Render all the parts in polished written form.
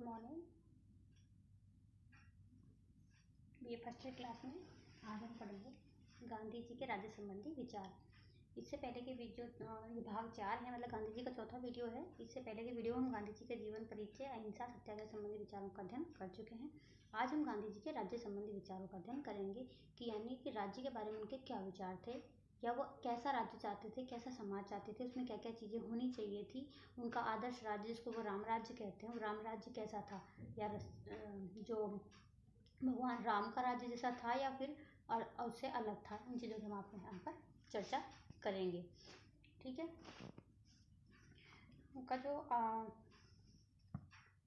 Good morning. ये first year class में आज हम पढ़ेंगे गांधी जी के राज्य संबंधी विचार। इससे पहले के वीडियो ये भाग 4 है, मतलब गांधी जी का चौथा वीडियो है। इससे पहले के वीडियो हम गांधी जी के जीवन परिचय, अहिंसा, सत्याग्रह संबंधी विचारों का अध्ययन कर चुके हैं। आज हम गांधी जी के राज्य संबंधी विचारों का अध्ययन करेंगे कि यानी कि राज्य के बारे में उनके क्या विचार थे, या वो कैसा राज्य चाहते थे, कैसा समाज चाहते थे, उसमें क्या क्या चीज़ें होनी चाहिए थी। उनका आदर्श राज्य, जिसको वो राम राज्य कहते हैं, वो राम राज्य कैसा था, या जो भगवान राम का राज्य जैसा था या फिर और उससे अलग था। इन चीज़ों की हम आपको यहाँ पर चर्चा करेंगे। ठीक है। उनका जो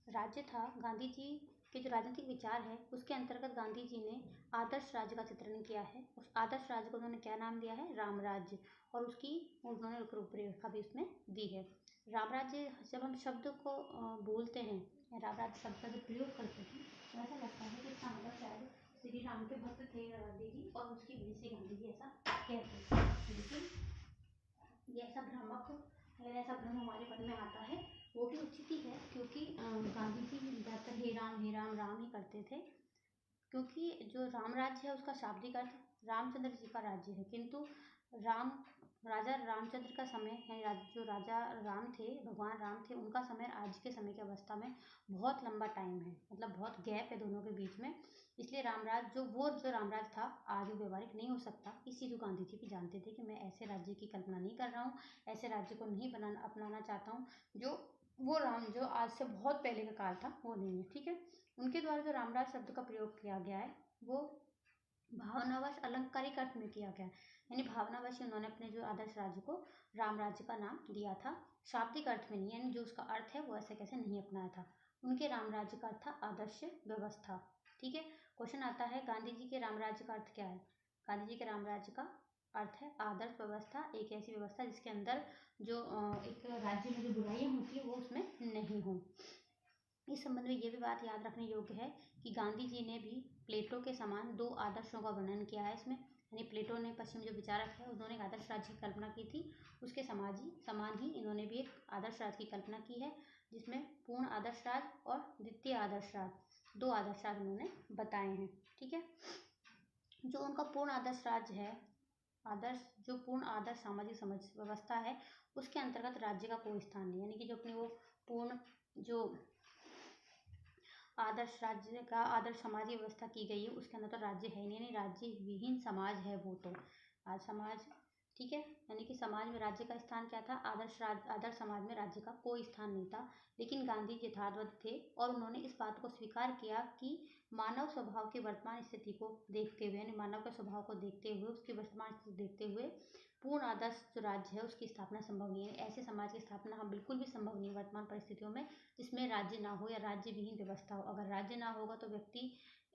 राज्य था, गांधी जी के जो राजनीतिक विचार है उसके अंतर्गत गांधी जी ने आदर्श राज्य का चित्रण किया है। उस आदर्श राज्य को उन्होंने क्या नाम दिया है? राम राज्य। और उसकी उन्होंने रूपरेखा भी उसमें दी है। राम राज्य, जब हम शब्द को बोलते हैं, राम राज्य शब्द का जब प्रयोग करते हैं तो ऐसा लगता है कि इसका मतलब शायद श्री राम के भक्त थे गांधी जी और उसकी वजह से गांधी जी ऐसा कहते हैं। लेकिन ये ऐसा भ्रामक, अगर ऐसा भ्रम हमारे मन में आता है वो भी उचित ही है, क्योंकि गांधी जी ज़्यादातर हे राम राम ही करते थे। क्योंकि जो राम राज्य है उसका शाब्दिक अर्थ रामचंद्र जी का राज्य है, किंतु राजा रामचंद्र का समय है, जो राजा राम थे, भगवान राम थे, उनका समय आज के समय की अवस्था में बहुत लंबा टाइम है, मतलब बहुत गैप है दोनों के बीच में। इसलिए रामराज जो रामराज था आज वो व्यवहारिक नहीं हो सकता। इस चीज़ को गांधी जी भी जानते थे कि मैं ऐसे राज्य की कल्पना नहीं कर रहा हूँ, ऐसे राज्य को नहीं अपनाना चाहता हूँ जो वो राम जो आज से बहुत पहले का काल था वो नहीं है। ठीक है। उनके द्वारा जो रामराज शब्द का प्रयोग किया गया है वो भावनावश अलंकारिक अर्थ में किया गया है, यानी भावनावश उन्होंने अपने जो आदर्श राज्य को राम राज्य का नाम दिया था, शाब्दिक अर्थ में नहीं, यानी जो उसका अर्थ है वो ऐसे कैसे नहीं अपनाया था। उनके राम राज्य का अर्थ था आदर्श व्यवस्था। ठीक है। क्वेश्चन आता है गांधी जी के राम राज्य का अर्थ क्या है? गांधी जी के राम राज्य का अर्थ है आदर्श व्यवस्था, एक ऐसी व्यवस्था जिसके अंदर जो एक राज्य में जो बुराइयां होती है वो उसमें नहीं हो। इस संबंध में ये भी बात याद रखने योग्य है कि गांधी जी ने भी प्लेटो के समान 2 आदर्शों का वर्णन किया है इसमें, यानी प्लेटो ने पश्चिम जो विचारक है उन्होंने एक आदर्श राज्य की कल्पना की थी, उसके समान ही इन्होंने भी एक आदर्श राज्य की कल्पना की है, जिसमें पूर्ण आदर्श राज्य और द्वितीय आदर्श राज्य, 2 आदर्श राज्य उन्होंने बताए हैं। ठीक है। जो उनका पूर्ण आदर्श राज्य है, जो पूर्ण आदर्श सामाजिक समझ व्यवस्था है, उसके अंतर्गत राज्य का कोई स्थान नहीं, यानी कि जो अपनी वो पूर्ण जो आदर्श राज्य का आदर्श समाजीय व्यवस्था की गई है उसके अंदर तो राज्य है नहीं, राज्य विहीन समाज है वो तो आज समाज। ठीक है। यानी कि समाज में राज्य का स्थान क्या था? आदर्श समाज में राज्य का कोई स्थान नहीं था। लेकिन गांधी जी यथार्थवादी थे और उन्होंने इस बात को स्वीकार किया कि मानव स्वभाव की वर्तमान स्थिति को देखते हुए, यानी मानव के स्वभाव को देखते हुए, उसकी वर्तमान स्थिति देखते हुए पूर्ण आदर्श जो राज्य है उसकी स्थापना संभव नहीं है। ऐसे समाज की स्थापना हम बिल्कुल भी संभव नहीं है वर्तमान परिस्थितियों में जिसमें राज्य ना हो या राज्य विहीन व्यवस्था हो। अगर राज्य ना होगा तो व्यक्ति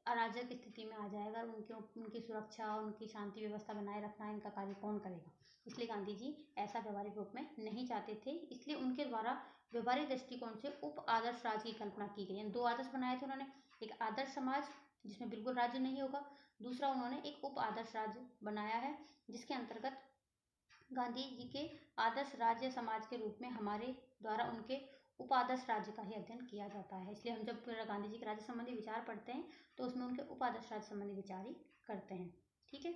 अराजक स्थिति में आ जाएगा, उनकी सुरक्षा, उनकी शांति व्यवस्था बनाए रखना इनका कार्य कौन करेगा? इसलिए गांधी जी ऐसा व्यवहारिक रूप में नहीं चाहते थे। इसलिए उनके द्वारा व्यवहारिक दृष्टिकोण से उप आदर्श राज्य की कल्पना की गई। 2 आदर्श बनाए थे उन्होंने, एक आदर्श समाज जिसमें बिल्कुल राज्य नहीं होगा, दूसरा उन्होंने एक उप आदर्श राज्य बनाया है जिसके अंतर्गत गांधी जी के आदर्श राज्य समाज के रूप में हमारे द्वारा उनके उपादर्श राज्य का ही अध्ययन किया जाता है। इसलिए हम जब गांधी जी के राज्य संबंधी विचार पढ़ते हैं तो उसमें उनके उपादर्श राज्य संबंधी विचार ही करते हैं। ठीक है।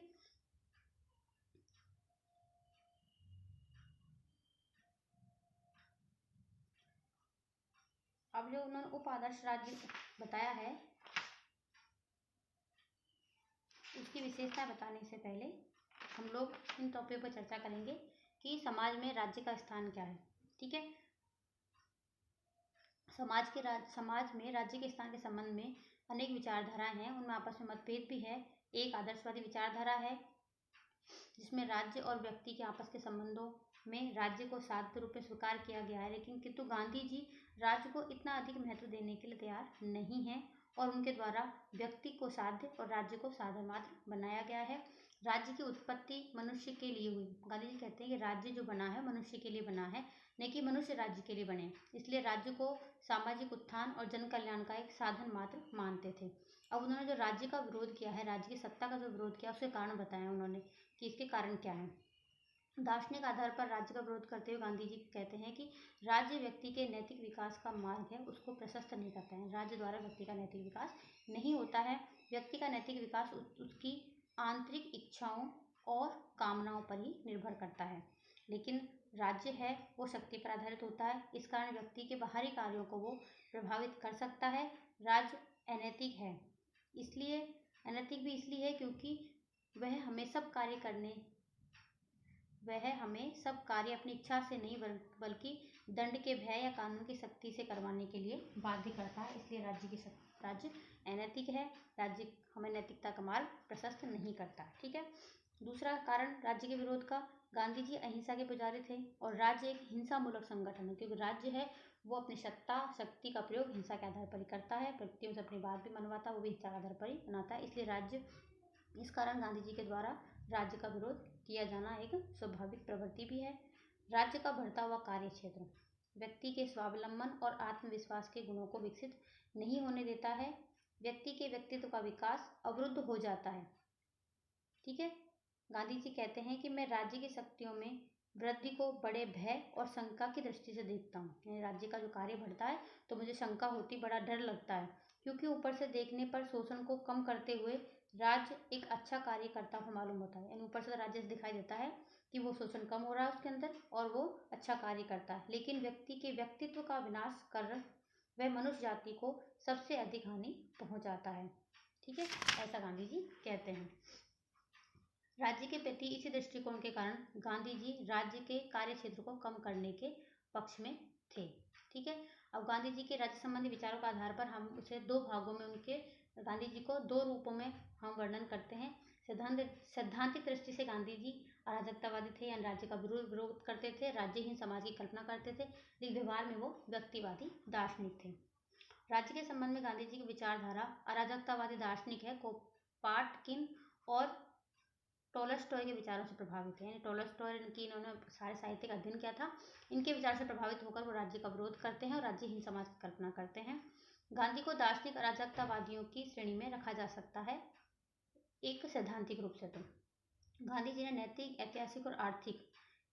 अब जो उन्होंने उपादर्श राज्य बताया है उसकी विशेषता बताने से पहले हम लोग इन टॉपिक पर चर्चा करेंगे कि समाज में राज्य का स्थान क्या है। ठीक है। समाज में राज्य के स्थान के संबंध में अनेक विचारधाराएं हैं, उनमें आपस में मतभेद भी है। एक आदर्शवादी विचारधारा है जिसमें राज्य और व्यक्ति के आपस के संबंधों में राज्य को साध्य रूप में स्वीकार किया गया है, लेकिन किंतु गांधी जी राज्य को इतना अधिक महत्व देने के लिए तैयार नहीं है और उनके द्वारा व्यक्ति को साध्य और राज्य को साधन मात्र बनाया गया है। राज्य की उत्पत्ति मनुष्य के लिए हुई। गांधी जी कहते हैं कि राज्य जो बना है मनुष्य के लिए बना है, नहीं कि मनुष्य राज्य के लिए बने। इसलिए राज्य को सामाजिक उत्थान और जन कल्याण का एक साधन मात्र मानते थे। अब उन्होंने जो राज्य का विरोध किया है, राज्य की सत्ता का जो विरोध किया, उसके कारण बताया उन्होंने कि इसके कारण क्या है। दार्शनिक आधार पर राज्य का विरोध करते हुए गांधी जी कहते हैं कि राज्य व्यक्ति के नैतिक विकास का मार्ग है, उसको प्रशस्त नहीं करता है। राज्य द्वारा व्यक्ति का नैतिक विकास नहीं होता है। व्यक्ति का नैतिक विकास उसकी आंतरिक इच्छाओं और कामनाओं पर ही निर्भर करता है। लेकिन राज्य है वो शक्ति पर आधारित होता है, इस कारण व्यक्ति के बाहरी कार्यों को वो प्रभावित कर सकता है। राज्य अनैतिक है, इसलिए अनैतिक भी इसलिए है क्योंकि वह हमें सब कार्य अपनी इच्छा से नहीं बल्कि दंड के भय या कानून की सख्ती से करवाने के लिए बाध्य करता है। इसलिए राज्य अनैतिक है। राज्य हमें नैतिकता का मार्ग प्रशस्त नहीं करता। ठीक है। दूसरा कारण राज्य के विरोध का, गांधी जी अहिंसा के पुजारी थे और राज्य एक हिंसा मूलक संगठन है, क्योंकि राज्य है वो अपनी शक्ति का प्रयोग हिंसा के आधार पर ही करता है। व्यक्तियों से अपनी बात भी मनवाता है, वो भी हिंसा के आधार पर ही बनाता है। इसलिए राज्य, इस कारण गांधी जी के द्वारा राज्य का विरोध किया जाना एक स्वाभाविक प्रवृत्ति भी है। राज्य का बढ़ता हुआ कार्य क्षेत्र व्यक्ति के स्वावलंबन और आत्मविश्वास के गुणों को विकसित नहीं होने देता है। व्यक्ति के व्यक्तित्व का विकास अवरुद्ध हो जाता है। ठीक है। गांधी जी कहते हैं कि मैं राज्य की शक्तियों में वृद्धि को बड़े भय और शंका की दृष्टि से देखता हूँ। यानी राज्य का जो कार्य बढ़ता है तो मुझे शंका होती, बड़ा डर लगता है, क्योंकि ऊपर से देखने पर शोषण को कम करते हुए राज्य एक अच्छा कार्य करता हुआ मालूम होता है। यानी ऊपर से राज्य से दिखाई देता है कि वो शोषण कम हो रहा है उसके अंदर और वो अच्छा कार्य करता है, लेकिन व्यक्ति के व्यक्तित्व का विनाश कर वह मनुष्य जाति को सबसे अधिक हानि पहुंचाता है। ठीक है, ऐसा गांधी जी कहते हैं। राज्य के प्रति इसी दृष्टिकोण के कारण गांधी जी राज्य के कार्य क्षेत्र को कम करने के पक्ष में थे। ठीक है। अब गांधी जी के राज्य संबंधी विचारों के आधार पर हम उसे दो भागों में, उनके गांधी जी को दो रूपों में हम वर्णन करते हैं। सैद्धांतिक दृष्टि से गांधी जी अराजकतावादी थे, यानी राज्य का विरोध करते थे, राज्यहीन समाज की कल्पना करते थे, लेकिन व्यवहार में वो व्यक्तिवादी दार्शनिक थे। राज्य के संबंध में गांधी जी की विचारधारा अराजकतावादी दार्शनिक है, कोपाटकिन और टॉलस्टॉय के विचारों से प्रभावित है। यानी टॉलस्टॉय इन्होंने सारे साहित्य का अध्ययन किया था, इनके विचार से प्रभावित होकर वो राज्य का विरोध करते हैं और राज्यहीन समाज की कल्पना करते हैं। गांधी को दार्शनिक अराजकतावादियों की श्रेणी में रखा जा सकता है, एक सैद्धांतिक रूप से। तो गांधी जी ने नैतिक, ऐतिहासिक और आर्थिक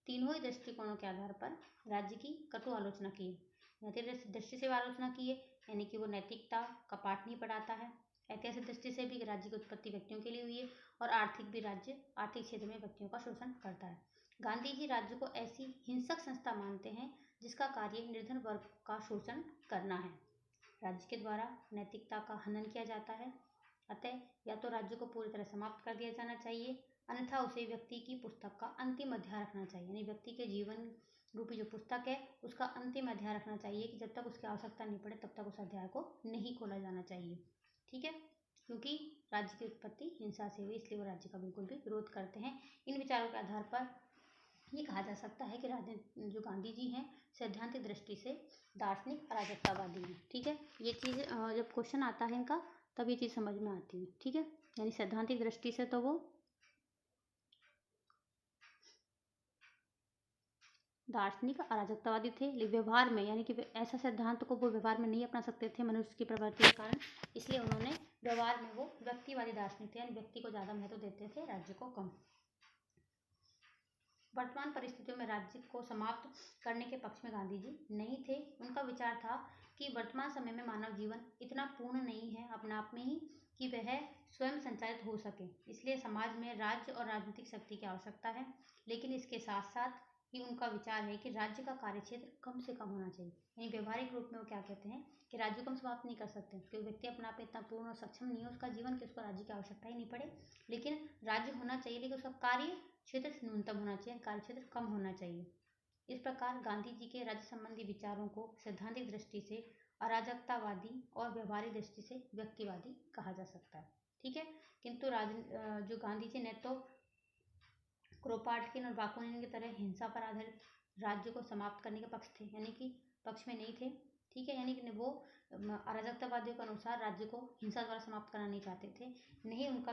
तीनों ही दृष्टिकोणों के आधार पर राज्य की कटु आलोचना की है। नैतिक दृष्टि से आलोचना की है, यानी कि वो नैतिकता का पाठ नहीं पढ़ाता है। ऐतिहासिक दृष्टि से भी राज्य की उत्पत्ति व्यक्तियों के लिए हुई है, और आर्थिक भी, राज्य आर्थिक क्षेत्र में व्यक्तियों का शोषण करता है। गांधी जी राज्य को ऐसी हिंसक संस्था मानते हैं जिसका कार्य निर्धन वर्ग का शोषण करना है। राज्य के द्वारा नैतिकता का हनन किया जाता है, अतः या तो राज्य को पूरी तरह समाप्त कर दिया जाना चाहिए, अन्यथा उसे व्यक्ति की पुस्तक का अंतिम अध्याय रखना चाहिए। यानी व्यक्ति के जीवन रूपी जो पुस्तक है उसका अंतिम अध्याय रखना चाहिए, कि जब तक उसकी आवश्यकता नहीं पड़े तब तक उस अध्याय को नहीं खोला जाना चाहिए। ठीक है, क्योंकि राज्य की उत्पत्ति हिंसा से हुई, इसलिए वो राज्य का बिल्कुल भी विरोध करते हैं। इन विचारों के आधार पर ये कहा जा सकता है कि जो गांधी जी हैं सैद्धांतिक दृष्टि से दार्शनिक अराजकतावादी हैं। ठीक है, ये चीज़ जब क्वेश्चन आता है इनका तब ये चीज़ समझ में आती है। ठीक है, यानी सैद्धांतिक दृष्टि से तो वो दार्शनिक अराजकतावादी थे, लेकिन व्यवहार में, यानी कि ऐसा सिद्धांत को वो व्यवहार में नहीं अपना सकते थे मनुष्य की प्रवृत्ति के कारण, इसलिए उन्होंने व्यवहार में वो व्यक्तिवादी दार्शनिक थे, यानी व्यक्ति को ज़्यादा महत्व देते थे, राज्य को कम। वर्तमान परिस्थितियों में राज्य को समाप्त करने के पक्ष में गांधी जी नहीं थे। उनका विचार था कि वर्तमान समय में मानव जीवन इतना पूर्ण नहीं है अपने आप में ही कि वह स्वयं संचालित हो सके, इसलिए समाज में राज्य और राजनीतिक शक्ति की आवश्यकता है। लेकिन इसके साथ साथ ही उनका विचार है कि राज्य का कार्यक्षेत्र कम से कम होना चाहिए। यानी व्यवहारिक रूप में वो क्या कहते हैं कि राज्य को हम समाप्त नहीं कर सकते, क्योंकि व्यक्ति अपने आप में इतना पूर्ण और सक्षम नहीं है उसका जीवन कि उसको राज्य की आवश्यकता ही नहीं पड़े, लेकिन राज्य होना चाहिए, लेकिन उसका कार्य क्षेत्र न्यूनतम होना चाहिए, कार्य क्षेत्र कम होना चाहिए। इस प्रकार गांधी जी के राज्य संबंधी विचारों को सैद्धांतिक दृष्टि से अराजकतावादी और व्यवहारिक दृष्टि से व्यक्तिवादी कहा जा सकता है। ठीक है, किंतु जो गांधी जी ने तो क्रोपाटकिन और बाकुनिन की तरह हिंसा पर आधारित राज्य को समाप्त करने के पक्ष थे, यानी कि पक्ष में नहीं थे। ठीक है, यानी कि वो अराजकतावादियों के अनुसार राज्य को हिंसा द्वारा समाप्त करना नहीं चाहते थे। नहीं, उनका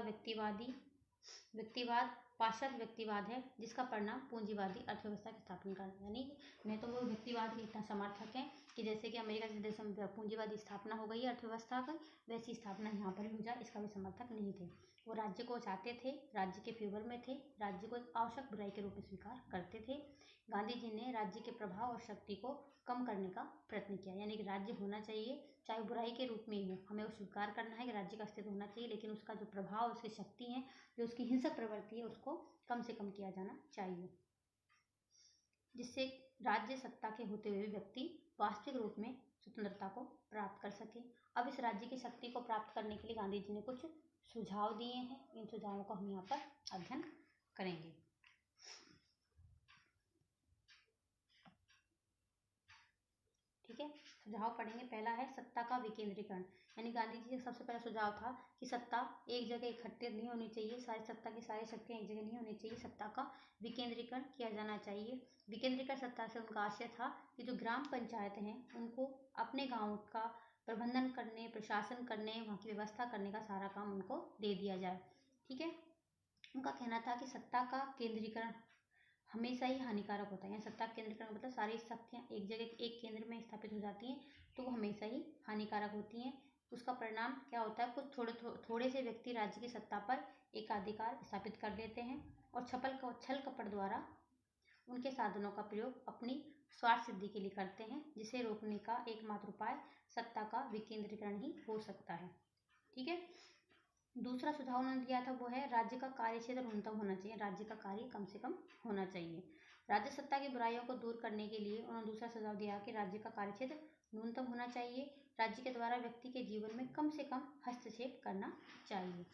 व्यक्तिवाद पाश्चात्य व्यक्तिवाद है, जिसका परिणाम पूंजीवादी अर्थव्यवस्था की स्थापना करना। यानी नहीं तो वो व्यक्तिवाद के इतना समर्थक हैं कि जैसे कि अमेरिका जैसे देशों में पूंजीवादी स्थापना हो गई है अर्थव्यवस्था का, वैसी स्थापना यहाँ पर भी हो जाए, इसका भी समर्थक नहीं थे। वो राज्य को चाहते थे, राज्य के फेवर में थे, राज्य को एक आवश्यक बुराई के रूप में स्वीकार करते थे। गांधी जी ने राज्य के प्रभाव और शक्ति को कम करने का प्रयत्न किया, यानी कि राज्य होना चाहिए, चाहे बुराई के रूप में ही हो, हमें वो स्वीकार करना है कि राज्य का अस्तित्व होना चाहिए, लेकिन उसका जो प्रभाव, उसकी शक्ति है, जो उसकी हिंसक प्रवृत्ति है, उसको कम से कम किया जाना चाहिए, जिससे राज्य सत्ता के होते हुए भी व्यक्ति वास्तविक रूप में स्वतंत्रता को प्राप्त कर सके। अब इस राज्य की शक्ति को प्राप्त करने के लिए गांधी जी ने कुछ सुझाव दिए हैं। इन सुझावों को हम यहाँ पर अध्ययन करेंगे। ठीक है, सुझाव पढ़ेंगे। पहला है सत्ता का विकेंद्रीकरण, यानी गांधी जी का सबसे पहला सुझाव था कि सत्ता एक जगह इकट्ठे नहीं होनी चाहिए, सारी सत्ता की सारी शक्तियाँ एक जगह नहीं होनी चाहिए, सत्ता का विकेंद्रीकरण किया जाना चाहिए। विकेंद्रीकरण सत्ता से उनका आशय था कि जो ग्राम पंचायतें हैं उनको अपने गाँव का प्रबंधन करने, प्रशासन करने, वहाँ की व्यवस्था करने का सारा काम उनको दे दिया जाए। ठीक है, उनका कहना था कि सत्ता का केंद्रीकरण हमेशा ही हानिकारक होता है, यानी सत्ता केंद्रीकरण मतलब सारी शक्तियाँ एक जगह एक केंद्र में स्थापित हो जाती हैं तो वो हमेशा ही हानिकारक होती हैं। उसका परिणाम क्या होता है, कुछ थोड़े से व्यक्ति राज्य की सत्ता पर एकाधिकार स्थापित कर लेते हैं और छल कपट द्वारा उनके साधनों का प्रयोग अपनी स्वार्थ सिद्धि के लिए करते हैं, जिसे रोकने का एकमात्र उपाय सत्ता का विकेंद्रीकरण ही हो सकता है। ठीक है, दूसरा सुझाव उन्होंने दिया था वो है राज्य का कार्य क्षेत्र न्यूनतम होना चाहिए, राज्य का कार्य कम से कम होना चाहिए। राज्य सत्ता की बुराइयों को दूर करने के लिए उन्होंने दूसरा सुझाव दिया कि राज्य का कार्य क्षेत्र न्यूनतम होना चाहिए, राज्य के द्वारा व्यक्ति के जीवन में कम से कम हस्तक्षेप करना चाहिए।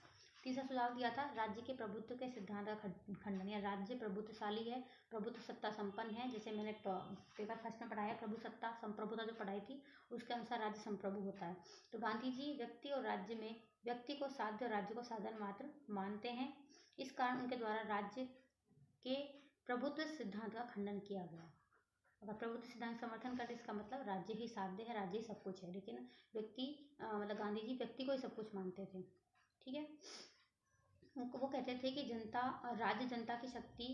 तीसरा सुझाव दिया था राज्य के प्रभुत्व के सिद्धांत का खंडन, या राज्य प्रभुत्वशाली है, प्रभुत्व सत्ता संपन्न है, जैसे मैंने पेपर फर्स्ट में पढ़ाया प्रभुसत्ता संप्रभुता जो पढ़ाई थी उसके अनुसार राज्य संप्रभु होता है। तो गांधी जी व्यक्ति और राज्य में व्यक्ति को साध्य और राज्य को साधन मात्र मानते हैं, इस कारण उनके द्वारा राज्य के प्रभुत्व सिद्धांत का खंडन किया गया। अगर प्रभुत्व सिद्धांत समर्थन करते इसका मतलब राज्य ही साध्य है, राज्य ही सब कुछ है, लेकिन व्यक्ति मतलब गांधी जी व्यक्ति को ही सब कुछ मानते थे। ठीक है, वो कहते थे कि राज्य जनता की शक्ति,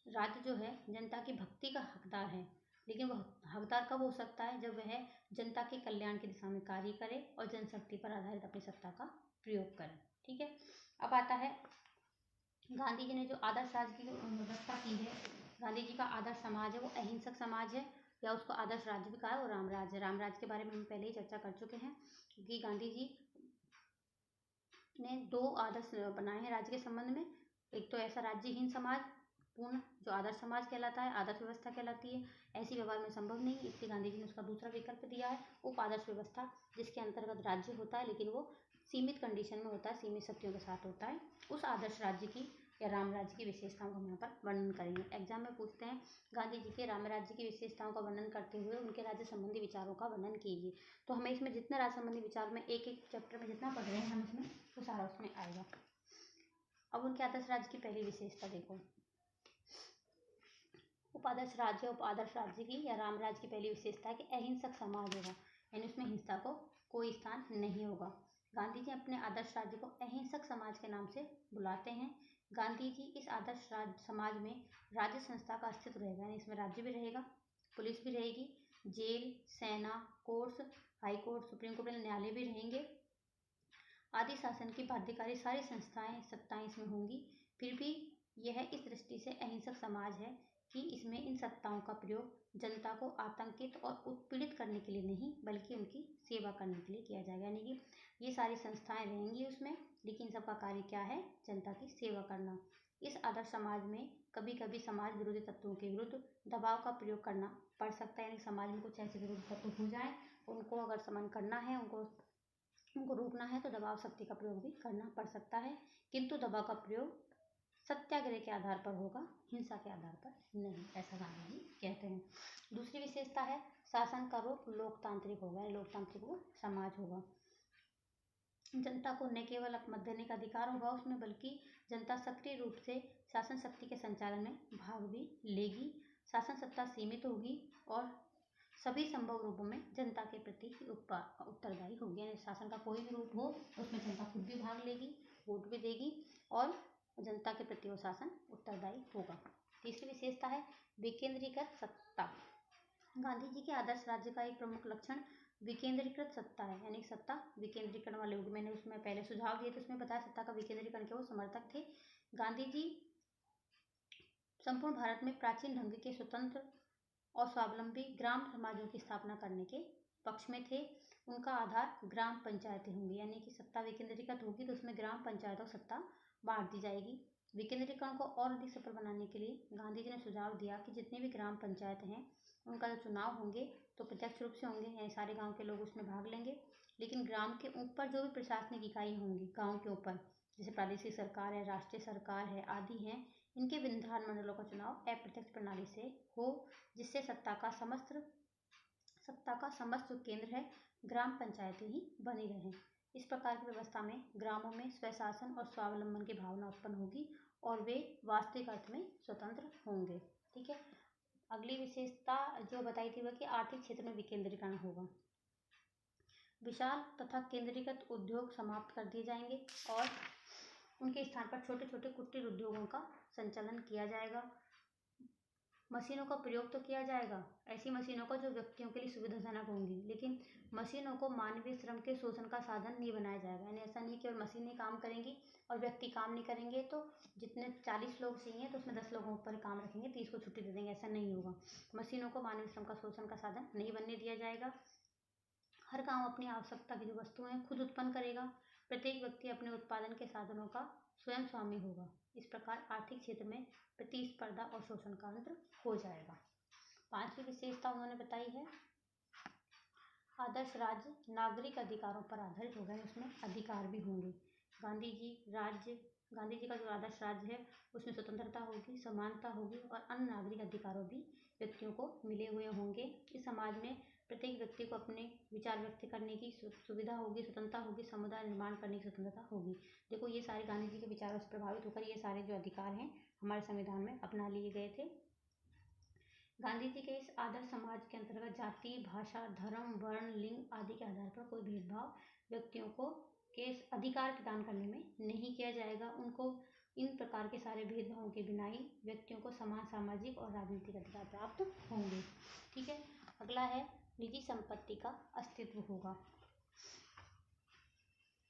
राज्य जो है जनता की भक्ति का हकदार है, लेकिन वह हकदार कब हो सकता है, जब वह जनता के कल्याण की दिशा में कार्य करे और जनशक्ति पर आधारित अपनी सत्ता का प्रयोग करे। ठीक है, अब आता है गांधी जी ने जो आदर्श राज्य की व्यवस्था की है, गांधी जी का आदर्श समाज है वो अहिंसक समाज है, या उसको आदर्श राज्य भी कहा है, वो रामराज है। रामराज के बारे में हम पहले ही चर्चा कर चुके हैं, क्योंकि गांधी जी ने दो आदर्श बनाए हैं राज्य के संबंध में। एक तो ऐसा राज्यहीन समाज पूर्ण जो आदर्श समाज कहलाता है, आदर्श व्यवस्था कहलाती है, ऐसी व्यवहार में संभव नहीं, इसलिए गांधी जी ने उसका दूसरा विकल्प दिया है उप आदर्श व्यवस्था, जिसके अंतर्गत राज्य होता है लेकिन वो सीमित कंडीशन में होता है, सीमित शक्तियों के साथ होता है। उस आदर्श राज्य की या राम राज्य की विशेषताओं को हम यहाँ पर वर्णन करेंगे। एग्जाम में पूछते हैं गांधी जी के राम राज्य की विशेषताओं का वर्णन करते हुए उनके राज्य संबंधी विचारों का वर्णन कीजिए। तो हमें इसमें जितना राज्य संबंधी विचार में एक एक चैप्टर में जितना पढ़ रहे हैं हम इसमें वो सारा उसमें आएगा। अब उनके आदर्श राज्य की पहली विशेषता देखो, उपादर्श राज्य उप आदर्श राज्य की या राम राज्य की पहली विशेषता है कि अहिंसक समाज होगा, यानी उसमें हिंसा को कोई स्थान नहीं होगा। गांधी जी अपने आदर्श राज्य को अहिंसक समाज के नाम से बुलाते हैं। गांधी जी इस आदर्श समाज में राज्य संस्था का अस्तित्व रहेगा, यानी इसमें राज्य भी रहेगा, पुलिस भी रहेगी, जेल, सेना, courts, high court, supreme court, न्यायालय भी रहेंगे, आदि शासन की बाध्यकारी सारी सत्ताएं इसमें होंगी। फिर भी यह इस दृष्टि से अहिंसक समाज है कि इसमें इन सत्ताओं का प्रयोग जनता को आतंकित और उत्पीड़ित करने के लिए नहीं बल्कि उनकी सेवा करने के लिए किया जाएगा, यानी कि ये सारी संस्थाएं रहेंगी उसमें, लेकिन सबका कार्य क्या है, जनता की सेवा करना। इस आदर्श समाज में कभी कभी समाज विरोधी तत्वों के विरुद्ध दबाव का प्रयोग करना पड़ सकता है, यानी समाज में कुछ ऐसे विरोधी तत्व हो जाए, उनको अगर समन करना है, उनको रोकना है तो दबाव शक्ति का प्रयोग भी करना पड़ सकता है, किंतु दबाव का प्रयोग सत्याग्रह के आधार पर होगा, हिंसा के आधार पर नहीं, ऐसा गांधी जी कहते हैं। दूसरी विशेषता है शासन का रूप लोकतांत्रिक होगा, लोकतांत्रिक वो समाज होगा। जनता को न केवल मत देने का अधिकार होगा उसमें, बल्कि जनता सक्रिय रूप से शासन शक्ति के संचालन में भाग भी लेगी। शासन सत्ता सीमित होगी और सभी संभव रूपों में जनता के प्रति उत्तरदायी होगी, यानी शासन का कोई भी रूप हो उसमें जनता खुद भी भाग लेगी, वोट भी देगी और जनता के प्रति वो शासन उत्तरदायी होगा। तीसरी विशेषता है विकेंद्रीकृत सत्ता, गांधी जी के आदर्श राज्य का एक प्रमुख लक्षण विकेंद्रीकृत सत्ता है, यानी सत्ता विकेंद्रीकरण वाले होगी। मैंने उसमें पहले सुझाव दिए थे, उसमें बताया सत्ता का विकेंद्रीकरण के वो समर्थक थे। गांधी जी संपूर्ण भारत में प्राचीन ढंग के स्वतंत्र और स्वावलंबी ग्राम समाजों की स्थापना करने के पक्ष में थे। उनका आधार ग्राम पंचायतें होंगी, यानी कि सत्ता विकेंद्रीकृत होगी तो उसमें ग्राम पंचायतों सत्ता बांट दी जाएगी। विकेंद्रीकरण को और अधिक सफल बनाने के लिए गांधी जी ने सुझाव दिया कि जितनी भी ग्राम पंचायत हैं उनका जो चुनाव होंगे तो प्रत्यक्ष रूप से होंगे, यानी सारे गांव के लोग उसमें भाग लेंगे। लेकिन ग्राम के ऊपर जो भी प्रशासनिक इकाई होंगी गांव के ऊपर, जैसे प्रादेशिक सरकार है, राष्ट्रीय सरकार है आदि हैं, इनके विधानमंडलों का चुनाव अप्रत्यक्ष प्रणाली से हो, जिससे सत्ता का समस्त जो केंद्र है ग्राम पंचायतें ही बनी रहें। इस प्रकार की व्यवस्था में ग्रामों में स्वशासन और स्वावलंबन की भावना उत्पन्न होगी और वे वास्तविक अर्थ में स्वतंत्र होंगे। ठीक है, अगली विशेषता जो बताई थी वह कि आर्थिक क्षेत्र में विकेंद्रीकरण होगा। विशाल तथा केंद्रीकृत उद्योग समाप्त कर दिए जाएंगे और उनके स्थान पर छोटे छोटे कुटीर उद्योगों का संचालन किया जाएगा। मशीनों का प्रयोग तो किया जाएगा, ऐसी मशीनों का जो व्यक्तियों के लिए सुविधाजनक होंगी, लेकिन मशीनों को मानवीय श्रम के शोषण का साधन नहीं बनाया जाएगा। यानी ऐसा नहीं केवल मशीनें काम करेंगी और व्यक्ति काम नहीं करेंगे, तो जितने 40 लोग चाहिए तो उसमें 10 लोगों पर काम रखेंगे, 30 को छुट्टी दे देंगे, ऐसा नहीं होगा। मशीनों को मानवीय श्रम का शोषण का साधन नहीं बनने दिया जाएगा। हर काम अपनी आवश्यकता की जो वस्तुएं खुद उत्पन्न करेगा। प्रत्येक व्यक्ति अपने उत्पादन के साधनों का स्वयं स्वामी होगा। इस प्रकार आर्थिक क्षेत्र में प्रतिस्पर्धा और शोषण का अंत हो जाएगा। पांचवी विशेषता उन्होंने बताई है आदर्श राज्य नागरिक अधिकारों पर आधारित होगा, उसमें अधिकार भी होंगे। गांधी जी का जो आदर्श राज्य है उसमें स्वतंत्रता होगी, समानता होगी और अन्य नागरिक अधिकारों भी व्यक्तियों को मिले हुए होंगे। इस समाज में प्रत्येक व्यक्ति को अपने विचार व्यक्त करने की सुविधा होगी, स्वतंत्रता होगी, समुदाय निर्माण करने की स्वतंत्रता होगी। देखो, ये सारे गांधी जी के विचारों से प्रभावित होकर ये सारे जो अधिकार हैं हमारे संविधान में अपना लिए गए थे। गांधी जी के इस आदर्श समाज के अंतर्गत जाति, भाषा, धर्म, वर्ण, लिंग आदि के आधार पर कोई भेदभाव व्यक्तियों को के अधिकार प्रदान करने में नहीं किया जाएगा। उनको इन प्रकार के सारे भेदभावों के बिना ही व्यक्तियों को समान सामाजिक और राजनीतिक अधिकार प्राप्त होंगे। ठीक है, अगला है निजी संपत्ति का अस्तित्व होगा।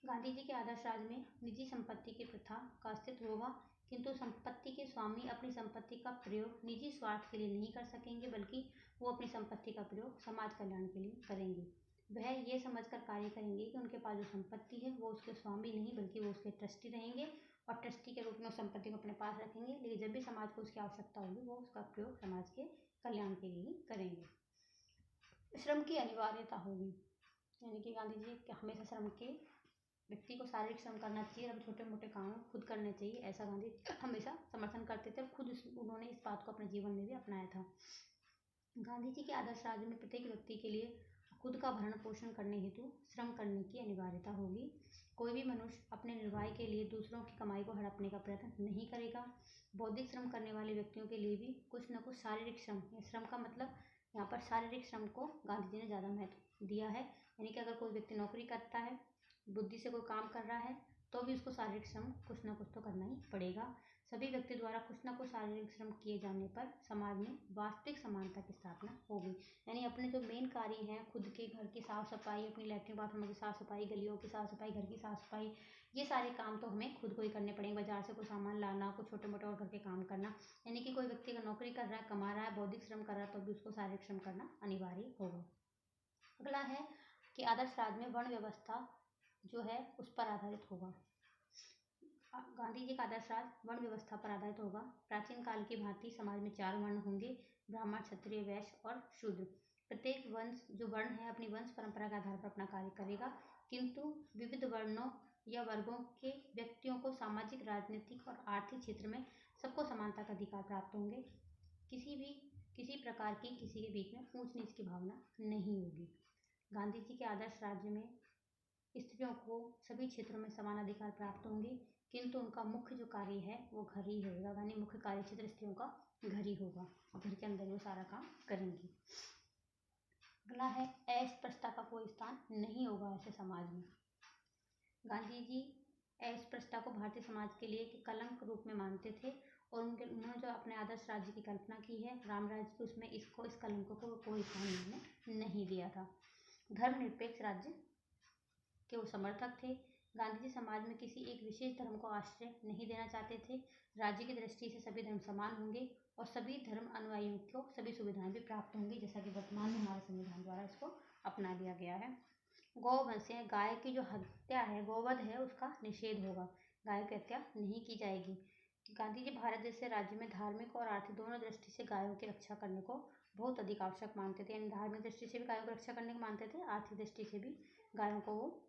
गांधी जी के आदर्श राज्य में निजी संपत्ति की प्रथा का अस्तित्व होगा, किंतु संपत्ति के स्वामी अपनी संपत्ति का प्रयोग निजी स्वार्थ के लिए नहीं कर सकेंगे, बल्कि वो अपनी संपत्ति का प्रयोग समाज कल्याण के लिए करेंगे। वह ये समझकर कार्य करेंगे कि उनके पास जो संपत्ति है वो उसके स्वामी नहीं बल्कि वो उसके ट्रस्टी रहेंगे और ट्रस्टी के रूप में उस संपत्ति को अपने पास रखेंगे, लेकिन जब भी समाज को उसकी आवश्यकता होगी वो उसका प्रयोग समाज के कल्याण के लिए ही करेंगे। श्रम की अनिवार्यता होगी, यानी कि गांधी जी हमेशा श्रम के व्यक्ति को शारीरिक श्रम करना चाहिए, अब छोटे मोटे काम खुद करने चाहिए, ऐसा गांधी हमेशा समर्थन करते थे। खुद उन्होंने इस बात को अपने जीवन में भी अपनाया था। गांधी जी के आदर्श राज्य में प्रत्येक व्यक्ति के लिए खुद का भरण पोषण करने हेतु श्रम करने की अनिवार्यता होगी। कोई भी मनुष्य अपने निर्वाह के लिए दूसरों की कमाई को हड़पने का प्रयत्न नहीं करेगा। बौद्धिक श्रम करने वाले व्यक्तियों के लिए भी कुछ न कुछ शारीरिक श्रम का मतलब यहाँ पर शारीरिक श्रम को गांधी जी ने ज़्यादा महत्व दिया है। यानी कि अगर कोई व्यक्ति नौकरी करता है, बुद्धि से कोई काम कर रहा है, तो भी उसको शारीरिक श्रम कुछ ना कुछ तो करना ही पड़ेगा। सभी व्यक्ति द्वारा कुछ ना कुछ शारीरिक श्रम किए जाने पर समाज में वास्तविक समानता की स्थापना होगी। यानी अपने जो मेन कार्य हैं, खुद के घर की साफ सफाई, अपनी लैट्रिन बाथरूम की साफ सफाई, गलियों की साफ सफाई, घर की साफ सफाई, ये सारे काम तो हमें खुद को ही करने पड़ेंगे। बाजार से कोई सामान लाना, कुछ छोटे मोटे और घर के काम करना। यानी कि कोई व्यक्ति अगर नौकरी कर रहा है, कमा रहा है, बौद्धिक श्रम कर रहा है, तो भी उसको शारीरिक श्रम करना अनिवार्य होगा। अगला है कि आदर्श राज्य में वर्ण व्यवस्था जो है उस पर आधारित होगा। गांधी जी का आदर्श राज्य वर्ण व्यवस्था पर आधारित होगा। प्राचीन काल की भांति समाज में 4 वर्ण होंगे, ब्राह्मण, क्षत्रिय, वैश्य और शूद्र। प्रत्येक वर्ण है अपनी वंश परंपरा के आधार पर अपना कार्य करेगा, किंतु विविध वर्णों या वर्गों के व्यक्तियों को सामाजिक, राजनीतिक और आर्थिक क्षेत्र में सबको समानता का अधिकार प्राप्त होंगे। किसी प्रकार की किसी के बीच में ऊंच नीच की भावना नहीं होगी। गांधी जी के आदर्श राज्य में स्त्रियों को सभी क्षेत्रों में समान अधिकार प्राप्त होंगे, किंतु उनका मुख्य जो कार्य है वो घर ही होगा। यानी मुख्य कार्य क्षेत्र स्त्रियों का घर ही होगा, घर के अंदर वो सारा काम करेंगी। अगला है अस्पृश्यता का कोई स्थान नहीं होगा ऐसे समाज में। गांधी जी अस्पृश्यता को भारतीय समाज के लिए कलंक रूप में मानते थे और उन्होंने जो अपने आदर्श राज्य की कल्पना की है राम राज्य की, उसमें इस कलंक को कोई स्थान उन्होंने नहीं दिया था। धर्मनिरपेक्ष राज्य के वो समर्थक थे। गांधी जी समाज में किसी एक विशेष धर्म को आश्रय नहीं देना चाहते थे। राज्य की दृष्टि से सभी धर्म समान होंगे और सभी धर्म अनुयायियों को सभी सुविधाएं भी प्राप्त होंगी, जैसा कि वर्तमान में हमारे संविधान द्वारा इसको अपना लिया गया है। गौवंश है, गाय की जो हत्या है, गोवध है, उसका निषेध होगा। गाय की हत्या नहीं की जाएगी। गांधी जी भारत जैसे राज्य में धार्मिक और आर्थिक दोनों दृष्टि से गायों की रक्षा करने को बहुत अधिक आवश्यक मानते थे। यानी धार्मिक दृष्टि से भी गायों की रक्षा करने को मानते थे, आर्थिक दृष्टि से भी गायों को वो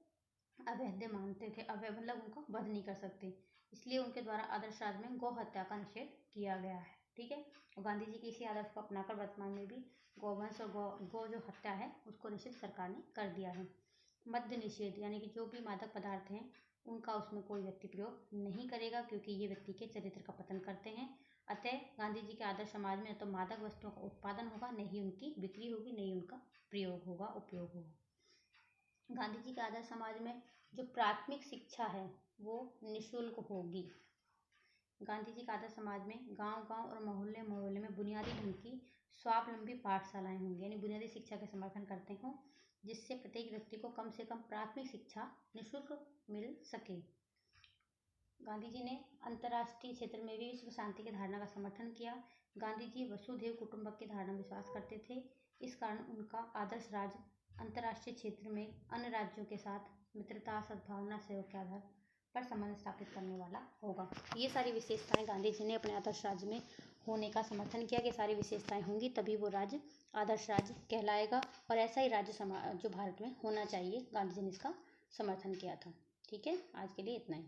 अवैध मानते थे, मतलब उनको वध नहीं कर सकते। इसलिए उनके द्वारा आदर्श राज्य में गौ हत्या का निषेध किया गया है। ठीक है, और गांधी जी के इसी आदर्श को अपनाकर वर्तमान में भी गौवंश और गौ जो हत्या है उसको निषिद्ध सरकार ने कर दिया है। मद्य निषेध, यानी कि जो भी मादक पदार्थ हैं उनका उसमें कोई व्यक्ति प्रयोग नहीं करेगा, क्योंकि ये व्यक्ति के चरित्र का पतन करते हैं। अतः गांधी जी के आदर्श समाज में तो मादक वस्तुओं का उत्पादन होगा, नहीं उनकी बिक्री होगी, नहीं उनका प्रयोग होगा, उपयोग होगा। गांधी जी के आदर्श समाज में जो प्राथमिक शिक्षा है वो निःशुल्क होगी। गांधी जी के आदर्श समाज में गांव-गांव और मोहल्ले-मोहल्ले में बुनियादी ढंग की स्वावलंबी पाठशालाएं होंगी, यानी बुनियादी शिक्षा के समर्थन करते हों, जिससे प्रत्येक व्यक्ति को कम से कम प्राथमिक शिक्षा निःशुल्क मिल सके। गांधी जी ने अंतर्राष्ट्रीय क्षेत्र में भी विश्व शांति की धारणा का समर्थन किया। गांधी जी वसुधैव कुटुंबक की धारणा में विश्वास करते थे। इस कारण उनका आदर्श राज्य अंतर्राष्ट्रीय क्षेत्र में अन्य राज्यों के साथ मित्रता, सद्भावना, सहयोग के आधार पर संबंध स्थापित करने वाला होगा। ये सारी विशेषताएं गांधी जी ने अपने आदर्श राज्य में होने का समर्थन किया कि सारी विशेषताएं होंगी तभी वो राज्य आदर्श राज्य कहलाएगा, और ऐसा ही राज्य समाज जो भारत में होना चाहिए, गांधी जी ने इसका समर्थन किया था। ठीक है, आज के लिए इतना ही।